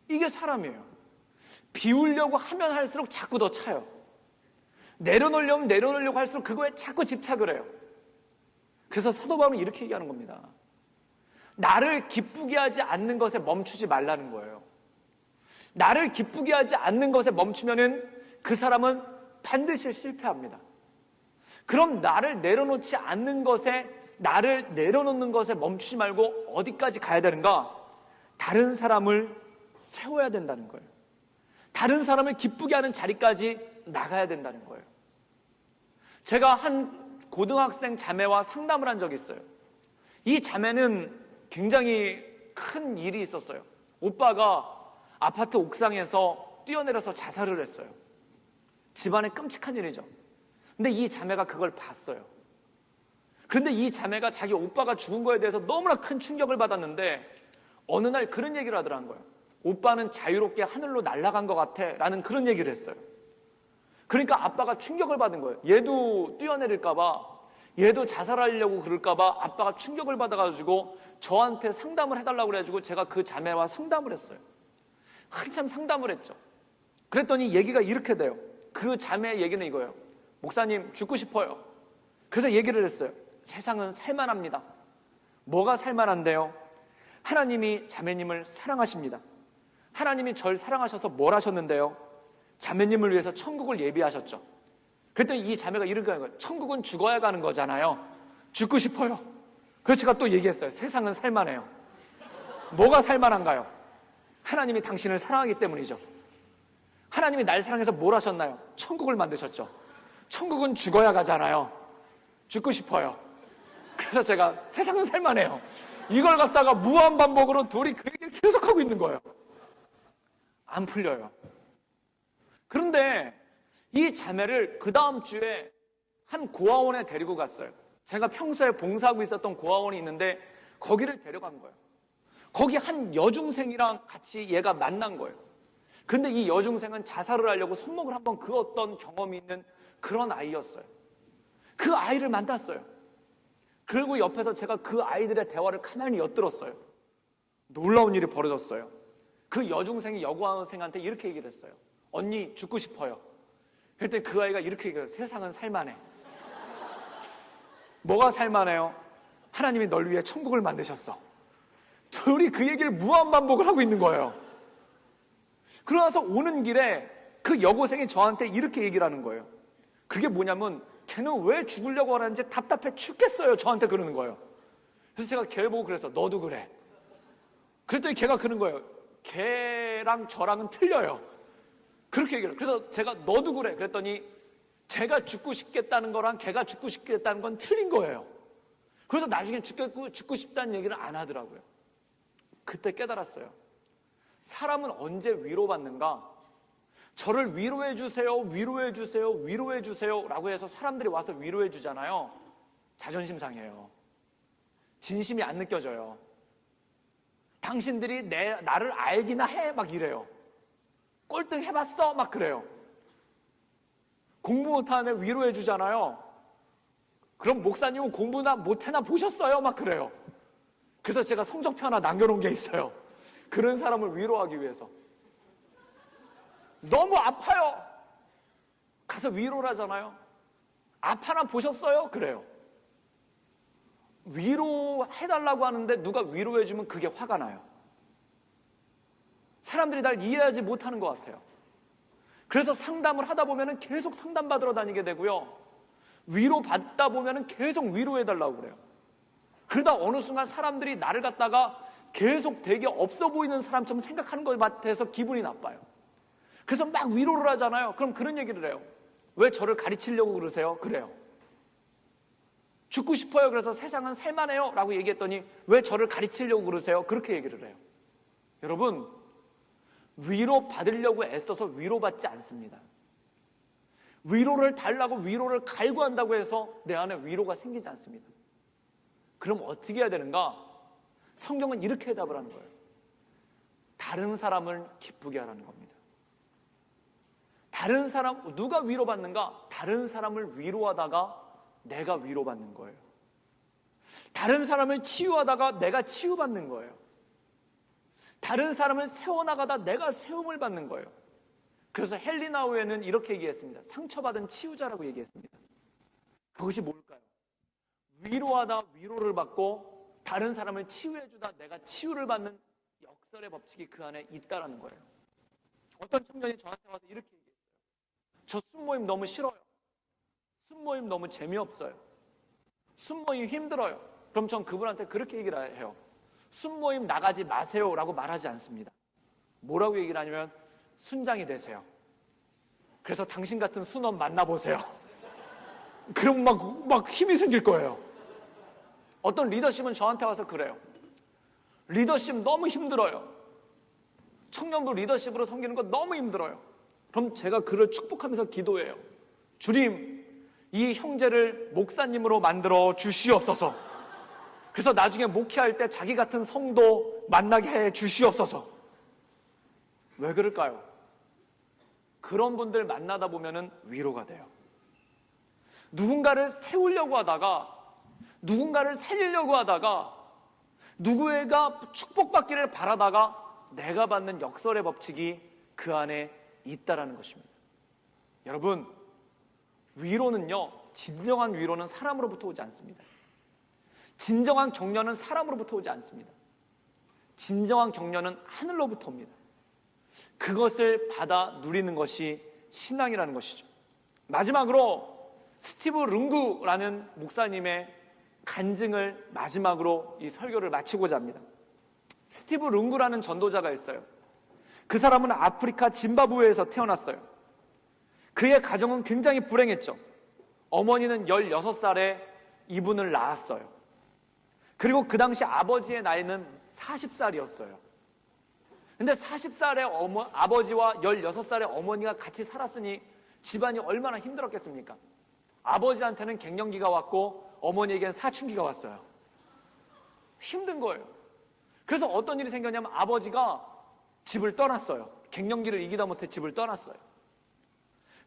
이게 사람이에요. 비우려고 하면 할수록 자꾸 더 차요. 내려놓으려고 할수록 그거에 자꾸 집착을 해요. 그래서 사도 바울은 이렇게 얘기하는 겁니다. 나를 기쁘게 하지 않는 것에 멈추지 말라는 거예요. 나를 기쁘게 하지 않는 것에 멈추면은 그 사람은 반드시 실패합니다. 그럼 나를 내려놓지 않는 것에, 나를 내려놓는 것에 멈추지 말고 어디까지 가야 되는가? 다른 사람을 세워야 된다는 거예요. 다른 사람을 기쁘게 하는 자리까지 나가야 된다는 거예요. 제가 한 고등학생 자매와 상담을 한 적이 있어요. 이 자매는 굉장히 큰 일이 있었어요. 오빠가 아파트 옥상에서 뛰어내려서 자살을 했어요. 집안에 끔찍한 일이죠. 근데 이 자매가 그걸 봤어요. 그런데 이 자매가 자기 오빠가 죽은 거에 대해서 너무나 큰 충격을 받았는데 어느 날 그런 얘기를 하더라는 거예요. 오빠는 자유롭게 하늘로 날아간 것 같아 라는 그런 얘기를 했어요. 그러니까 아빠가 충격을 받은 거예요. 얘도 뛰어내릴까 봐, 얘도 자살하려고 그럴까 봐 아빠가 충격을 받아가지고 저한테 상담을 해달라고 그래가지고 제가 그 자매와 상담을 했어요. 한참 상담을 했죠. 그랬더니 얘기가 이렇게 돼요. 그 자매의 얘기는 이거예요. 목사님, 죽고 싶어요. 그래서 얘기를 했어요. 세상은 살만합니다. 뭐가 살만한데요? 하나님이 자매님을 사랑하십니다. 하나님이 절 사랑하셔서 뭘 하셨는데요? 자매님을 위해서 천국을 예비하셨죠. 그랬더니 이 자매가 이렇게 하는 거예요. 천국은 죽어야 가는 거잖아요. 죽고 싶어요. 그래서 제가 또 얘기했어요. 세상은 살만해요. 뭐가 살만한가요? 하나님이 당신을 사랑하기 때문이죠. 하나님이 날 사랑해서 뭘 하셨나요? 천국을 만드셨죠. 천국은 죽어야 가잖아요. 죽고 싶어요. 그래서 제가 세상은 살만해요. 이걸 갖다가 무한반복으로 둘이 그 얘기를 계속하고 있는 거예요. 안 풀려요. 그런데 이 자매를 그 다음 주에 한 고아원에 데리고 갔어요. 제가 평소에 봉사하고 있었던 고아원이 있는데 거기를 데려간 거예요. 거기 한 여중생이랑 같이 얘가 만난 거예요. 근데 이 여중생은 자살을 하려고 손목을 한번 그었던 경험이 있는 그런 아이였어요. 그 아이를 만났어요. 그리고 옆에서 제가 그 아이들의 대화를 가만히 엿들었어요. 놀라운 일이 벌어졌어요. 그 여중생이 여고생한테 이렇게 얘기를 했어요. 언니, 죽고 싶어요. 그랬더니 그 아이가 이렇게 얘기해요. 세상은 살만해. 뭐가 살만해요? 하나님이 널 위해 천국을 만드셨어. 둘이 그 얘기를 무한반복을 하고 있는 거예요. 그러나서 오는 길에 그 여고생이 저한테 이렇게 얘기를 하는 거예요. 그게 뭐냐면 걔는 왜 죽으려고 하는지 답답해 죽겠어요. 저한테 그러는 거예요. 그래서 제가 걔를 보고 그랬어. 너도 그래. 그랬더니 걔가 그러는 거예요. 걔랑 저랑은 틀려요. 그렇게 얘기를 해요. 그래서 제가 너도 그래. 그랬더니 제가 죽고 싶겠다는 거랑 걔가 죽고 싶겠다는 건 틀린 거예요. 그래서 나중에 죽고 싶다는 얘기를 안 하더라고요. 그때 깨달았어요. 사람은 언제 위로받는가? 저를 위로해 주세요, 위로해 주세요, 위로해 주세요 라고 해서 사람들이 와서 위로해 주잖아요. 자존심 상해요. 진심이 안 느껴져요. 당신들이 나를 알기나 해? 막 이래요. 꼴등 해봤어? 막 그래요. 공부 못하는 애 위로해 주잖아요. 그럼 목사님은 공부나 못해나 보셨어요? 막 그래요. 그래서 제가 성적표 하나 남겨놓은 게 있어요. 그런 사람을 위로하기 위해서. 너무 아파요. 가서 위로를 하잖아요. 아파나 보셨어요? 그래요. 위로해달라고 하는데 누가 위로해주면 그게 화가 나요. 사람들이 날 이해하지 못하는 것 같아요. 그래서 상담을 하다 보면 계속 상담받으러 다니게 되고요. 위로받다 보면 계속 위로해달라고 그래요. 그러다 어느 순간 사람들이 나를 갖다가 계속 되게 없어 보이는 사람처럼 생각하는 것 같아서 기분이 나빠요. 그래서 막 위로를 하잖아요. 그럼 그런 얘기를 해요. 왜 저를 가르치려고 그러세요? 그래요. 죽고 싶어요. 그래서 세상은 살만해요 라고 얘기했더니 왜 저를 가르치려고 그러세요? 그렇게 얘기를 해요. 여러분, 위로받으려고 애써서 위로받지 않습니다. 위로를 달라고 위로를 갈구한다고 해서 내 안에 위로가 생기지 않습니다. 그럼 어떻게 해야 되는가? 성경은 이렇게 해답을 하는 거예요. 다른 사람을 기쁘게 하라는 겁니다. 다른 사람, 누가 위로받는가? 다른 사람을 위로하다가 내가 위로받는 거예요. 다른 사람을 치유하다가 내가 치유받는 거예요. 다른 사람을 세워나가다 내가 세움을 받는 거예요. 그래서 헬리나우에는 이렇게 얘기했습니다. 상처받은 치유자라고 얘기했습니다. 그것이 뭘까요? 위로하다 위로를 받고 다른 사람을 치유해주다 내가 치유를 받는 역설의 법칙이 그 안에 있다라는 거예요. 어떤 청년이 저한테 와서 이렇게 얘기했어요. 저 순모임 너무 싫어요. 순모임 너무 재미없어요. 순모임 힘들어요. 그럼 전 그분한테 그렇게 얘기를 해요. 순모임 나가지 마세요 라고 말하지 않습니다. 뭐라고 얘기를 하냐면 순장이 되세요. 그래서 당신 같은 순원 만나보세요. 그럼 막 힘이 생길 거예요. 어떤 리더십은 저한테 와서 그래요. 리더십 너무 힘들어요. 청년부 리더십으로 섬기는 거 너무 힘들어요. 그럼 제가 그를 축복하면서 기도해요. 주님, 이 형제를 목사님으로 만들어 주시옵소서. 그래서 나중에 목회할 때 자기 같은 성도 만나게 해 주시옵소서. 왜 그럴까요? 그런 분들 만나다 보면은 위로가 돼요. 누군가를 세우려고 하다가, 누군가를 살리려고 하다가, 누구가 축복받기를 바라다가 내가 받는 역설의 법칙이 그 안에 있다라는 것입니다. 여러분, 위로는요, 진정한 위로는 사람으로부터 오지 않습니다. 진정한 격려는 사람으로부터 오지 않습니다. 진정한 격려는 하늘로부터 옵니다. 그것을 받아 누리는 것이 신앙이라는 것이죠. 마지막으로 스티브 룽구라는 목사님의 간증을 마지막으로 이 설교를 마치고자 합니다. 스티브 룽구라는 전도자가 있어요. 그 사람은 아프리카 짐바브웨에서 태어났어요. 그의 가정은 굉장히 불행했죠. 어머니는 16살에 이분을 낳았어요. 그리고 그 당시 아버지의 나이는 40살이었어요. 근데 40살의 아버지와 16살의 어머니가 같이 살았으니 집안이 얼마나 힘들었겠습니까? 아버지한테는 갱년기가 왔고 어머니에겐 사춘기가 왔어요. 힘든 거예요. 그래서 어떤 일이 생겼냐면 아버지가 집을 떠났어요. 갱년기를 이기다 못해 집을 떠났어요.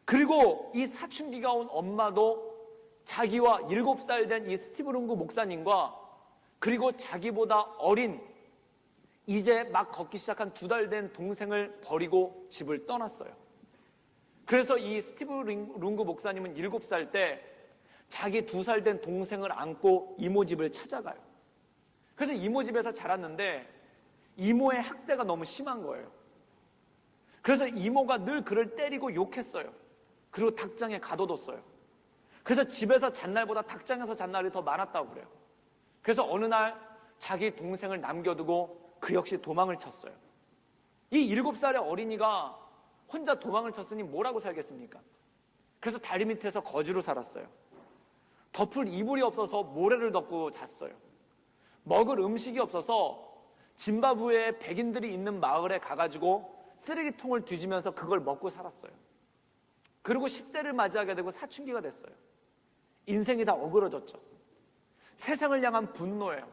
그리고 이 사춘기가 온 엄마도 자기와 7살 된 이 스티브 룽구 목사님과 그리고 자기보다 어린 이제 막 걷기 시작한 2달 된 동생을 버리고 집을 떠났어요. 그래서 이 스티브 룽구 목사님은 7살 때 자기 2살 된 동생을 안고 이모 집을 찾아가요. 그래서 이모 집에서 자랐는데 이모의 학대가 너무 심한 거예요. 그래서 이모가 늘 그를 때리고 욕했어요. 그리고 닭장에 가둬뒀어요. 그래서 집에서 잔 날보다 닭장에서 잔 날이 더 많았다고 그래요. 그래서 어느 날 자기 동생을 남겨두고 그 역시 도망을 쳤어요. 이 7살의 어린이가 혼자 도망을 쳤으니 뭐라고 살겠습니까? 그래서 다리 밑에서 거지로 살았어요. 덮을 이불이 없어서 모래를 덮고 잤어요. 먹을 음식이 없어서 짐바브웨에 백인들이 있는 마을에 가가지고 쓰레기통을 뒤지면서 그걸 먹고 살았어요. 그리고 10대를 맞이하게 되고 사춘기가 됐어요. 인생이 다 어그러졌죠. 세상을 향한 분노예요.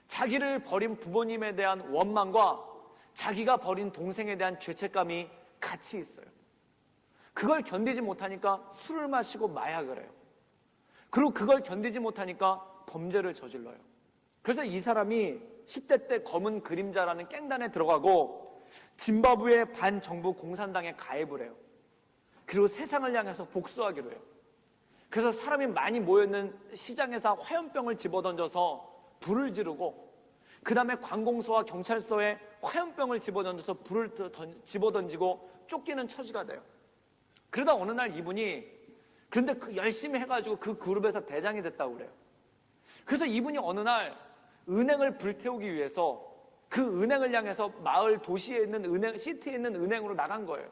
자기를 버린 부모님에 대한 원망과 자기가 버린 동생에 대한 죄책감이 같이 있어요. 그걸 견디지 못하니까 술을 마시고 마약을 해요. 그리고 그걸 견디지 못하니까 범죄를 저질러요. 그래서 이 사람이 10대 때 검은 그림자라는 깽단에 들어가고 짐바브웨 반정부 공산당에 가입을 해요. 그리고 세상을 향해서 복수하기로 해요. 그래서 사람이 많이 모여있는 시장에다 화염병을 집어던져서 불을 지르고 그 다음에 관공서와 경찰서에 화염병을 집어던져서 불을 집어던지고 쫓기는 처지가 돼요. 그러다 어느 날 이분이 그런데 열심히 해가지고 그 그룹에서 대장이 됐다고 그래요. 그래서 이분이 어느 날 은행을 불태우기 위해서 그 은행을 향해서 마을 도시에 있는 은행, 시티에 있는 은행으로 나간 거예요.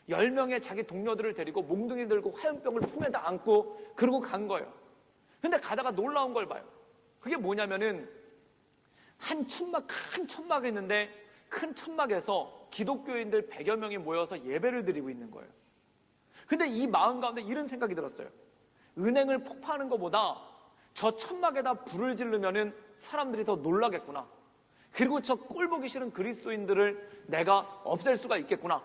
10명의 자기 동료들을 데리고 몽둥이 들고 화염병을 품에다 안고 그러고 간 거예요. 근데 가다가 놀라운 걸 봐요. 그게 뭐냐면은 한 천막, 큰 천막이 있는데 큰 천막에서 기독교인들 100여 명이 모여서 예배를 드리고 있는 거예요. 근데 이 마음 가운데 이런 생각이 들었어요. 은행을 폭파하는 것보다 저 천막에다 불을 지르면은 사람들이 더 놀라겠구나. 그리고 저 꼴보기 싫은 그리스도인들을 내가 없앨 수가 있겠구나.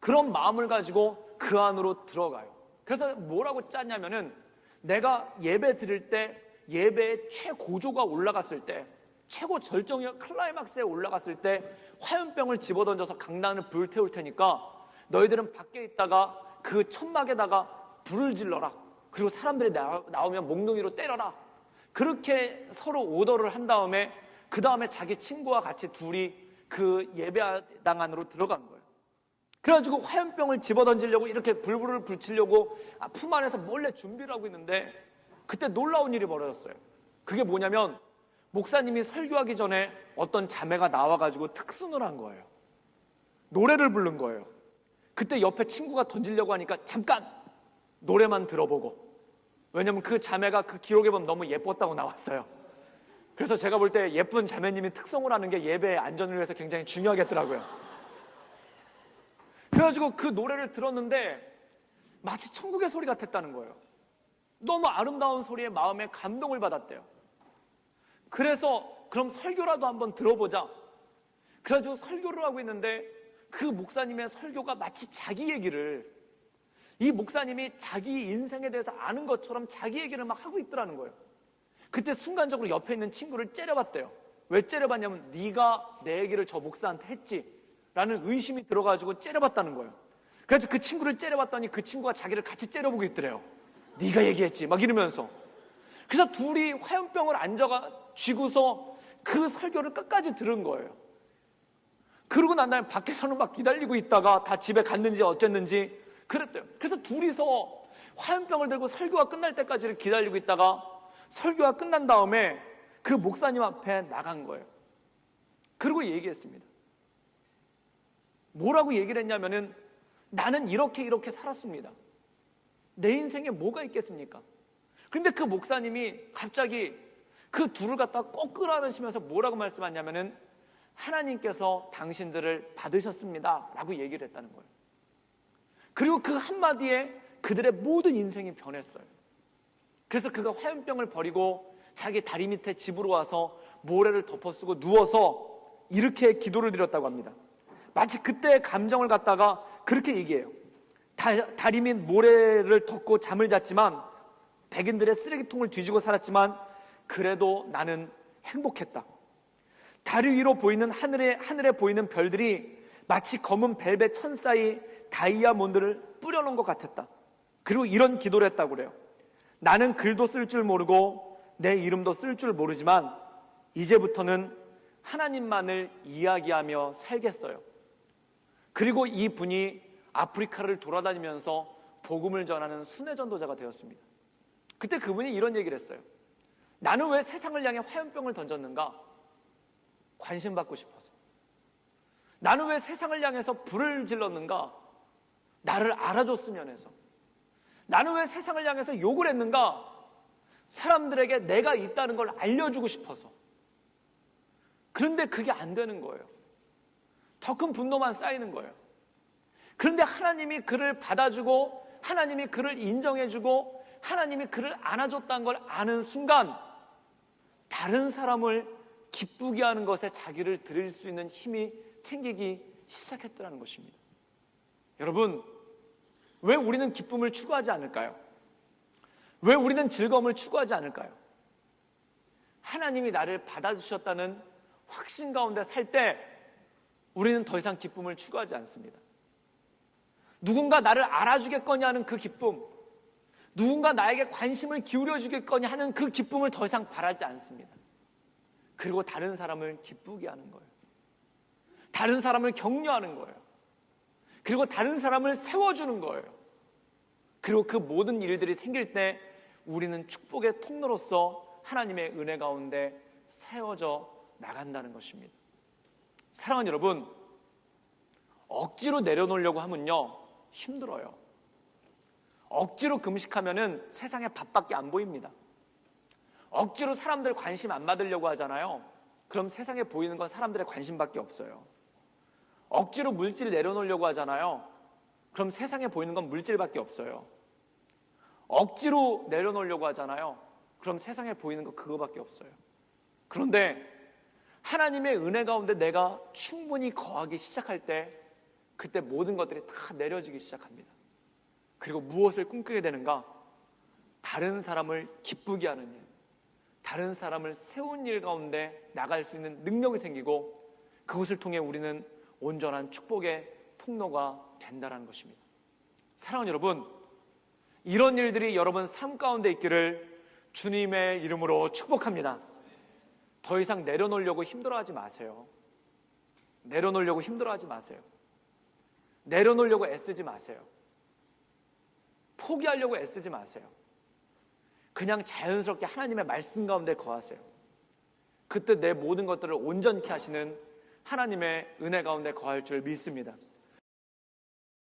그런 마음을 가지고 그 안으로 들어가요. 그래서 뭐라고 짰냐면은 내가 예배 드릴 때 예배의 최고조가 올라갔을 때 최고 절정의 클라이막스에 올라갔을 때 화염병을 집어던져서 강단을 불태울 테니까 너희들은 밖에 있다가 그 천막에다가 불을 질러라. 그리고 사람들이 나오면 몽둥이로 때려라. 그렇게 서로 오더를 한 다음에 그 다음에 자기 친구와 같이 둘이 그 예배당 안으로 들어간 거예요. 그래가지고 화염병을 집어던지려고 이렇게 불을 붙이려고 품 안에서 몰래 준비를 하고 있는데 그때 놀라운 일이 벌어졌어요. 그게 뭐냐면 목사님이 설교하기 전에 어떤 자매가 나와가지고 특순을 한 거예요. 노래를 부른 거예요. 그때 옆에 친구가 던지려고 하니까 잠깐 노래만 들어보고, 왜냐면 그 자매가 그 기록에 보면 너무 예뻤다고 나왔어요. 그래서 제가 볼 때 예쁜 자매님이 특성을 하는 게 예배의 안전을 위해서 굉장히 중요하겠더라고요. 그래가지고 그 노래를 들었는데 마치 천국의 소리 같았다는 거예요. 너무 아름다운 소리에 마음에 감동을 받았대요. 그래서 그럼 설교라도 한번 들어보자. 그래가지고 설교를 하고 있는데 그 목사님의 설교가 마치 자기 얘기를, 이 목사님이 자기 인생에 대해서 아는 것처럼 자기 얘기를 막 하고 있더라는 거예요. 그때 순간적으로 옆에 있는 친구를 째려봤대요. 왜 째려봤냐면 네가 내 얘기를 저 목사한테 했지 라는 의심이 들어가지고 째려봤다는 거예요. 그래서 그 친구를 째려봤더니 그 친구가 자기를 같이 째려보고 있더래요. 네가 얘기했지 막 이러면서. 그래서 둘이 화염병을 쥐고서 그 설교를 끝까지 들은 거예요. 그러고 난 다음에 밖에서는 막 기다리고 있다가 다 집에 갔는지 어쨌는지 그랬대요. 그래서 둘이서 화염병을 들고 설교가 끝날 때까지를 기다리고 있다가 설교가 끝난 다음에 그 목사님 앞에 나간 거예요. 그리고 얘기했습니다. 뭐라고 얘기를 했냐면은 나는 이렇게 살았습니다. 내 인생에 뭐가 있겠습니까? 그런데 그 목사님이 갑자기 그 둘을 갖다 꼭 끌어안으시면서 뭐라고 말씀하냐면은 하나님께서 당신들을 받으셨습니다 라고 얘기를 했다는 거예요. 그리고 그 한마디에 그들의 모든 인생이 변했어요. 그래서 그가 화염병을 버리고 자기 다리 밑에 집으로 와서 모래를 덮어쓰고 누워서 이렇게 기도를 드렸다고 합니다. 마치 그때의 감정을 갖다가 그렇게 얘기해요. 다리 밑 모래를 덮고 잠을 잤지만 백인들의 쓰레기통을 뒤지고 살았지만 그래도 나는 행복했다. 다리 위로 보이는 하늘에 보이는 별들이 마치 검은 벨벳 천사의 다이아몬드를 뿌려놓은 것 같았다. 그리고 이런 기도를 했다고 그래요. 나는 글도 쓸 줄 모르고 내 이름도 쓸 줄 모르지만 이제부터는 하나님만을 이야기하며 살겠어요. 그리고 이 분이 아프리카를 돌아다니면서 복음을 전하는 순회 전도자가 되었습니다. 그때 그분이 이런 얘기를 했어요. 나는 왜 세상을 향해 화염병을 던졌는가? 관심 받고 싶어서. 나는 왜 세상을 향해서 불을 질렀는가? 나를 알아줬으면 해서. 나는 왜 세상을 향해서 욕을 했는가? 사람들에게 내가 있다는 걸 알려주고 싶어서. 그런데 그게 안 되는 거예요. 더 큰 분노만 쌓이는 거예요. 그런데 하나님이 그를 받아주고 하나님이 그를 인정해주고 하나님이 그를 안아줬다는 걸 아는 순간 다른 사람을 기쁘게 하는 것에 자기를 드릴 수 있는 힘이 생기기 시작했다는 것입니다. 여러분, 왜 우리는 기쁨을 추구하지 않을까요? 왜 우리는 즐거움을 추구하지 않을까요? 하나님이 나를 받아주셨다는 확신 가운데 살 때 우리는 더 이상 기쁨을 추구하지 않습니다. 누군가 나를 알아주겠거니 하는 그 기쁨, 누군가 나에게 관심을 기울여주겠거니 하는 그 기쁨을 더 이상 바라지 않습니다. 그리고 다른 사람을 기쁘게 하는 거예요. 다른 사람을 격려하는 거예요. 그리고 다른 사람을 세워주는 거예요. 그리고 그 모든 일들이 생길 때 우리는 축복의 통로로서 하나님의 은혜 가운데 세워져 나간다는 것입니다. 사랑하는 여러분, 억지로 내려놓으려고 하면요 힘들어요. 억지로 금식하면은 세상에 밥밖에 안 보입니다. 억지로 사람들 관심 안 받으려고 하잖아요. 그럼 세상에 보이는 건 사람들의 관심밖에 없어요. 억지로 물질 내려놓으려고 하잖아요. 그럼 세상에 보이는 건 물질밖에 없어요. 억지로 내려놓으려고 하잖아요. 그럼 세상에 보이는 거 그거밖에 없어요. 그런데 하나님의 은혜 가운데 내가 충분히 거하기 시작할 때 그때 모든 것들이 다 내려지기 시작합니다. 그리고 무엇을 꿈꾸게 되는가? 다른 사람을 기쁘게 하는 일, 다른 사람을 세운 일 가운데 나갈 수 있는 능력이 생기고 그것을 통해 우리는 온전한 축복의 통로가 된다는 것입니다. 사랑하는 여러분, 이런 일들이 여러분 삶 가운데 있기를 주님의 이름으로 축복합니다. 더 이상 내려놓으려고 힘들어하지 마세요. 내려놓으려고 힘들어하지 마세요. 내려놓으려고 애쓰지 마세요. 포기하려고 애쓰지 마세요. 그냥 자연스럽게 하나님의 말씀 가운데 거하세요. 그때 내 모든 것들을 온전케 하시는 하나님의 은혜 가운데 거할 줄 믿습니다.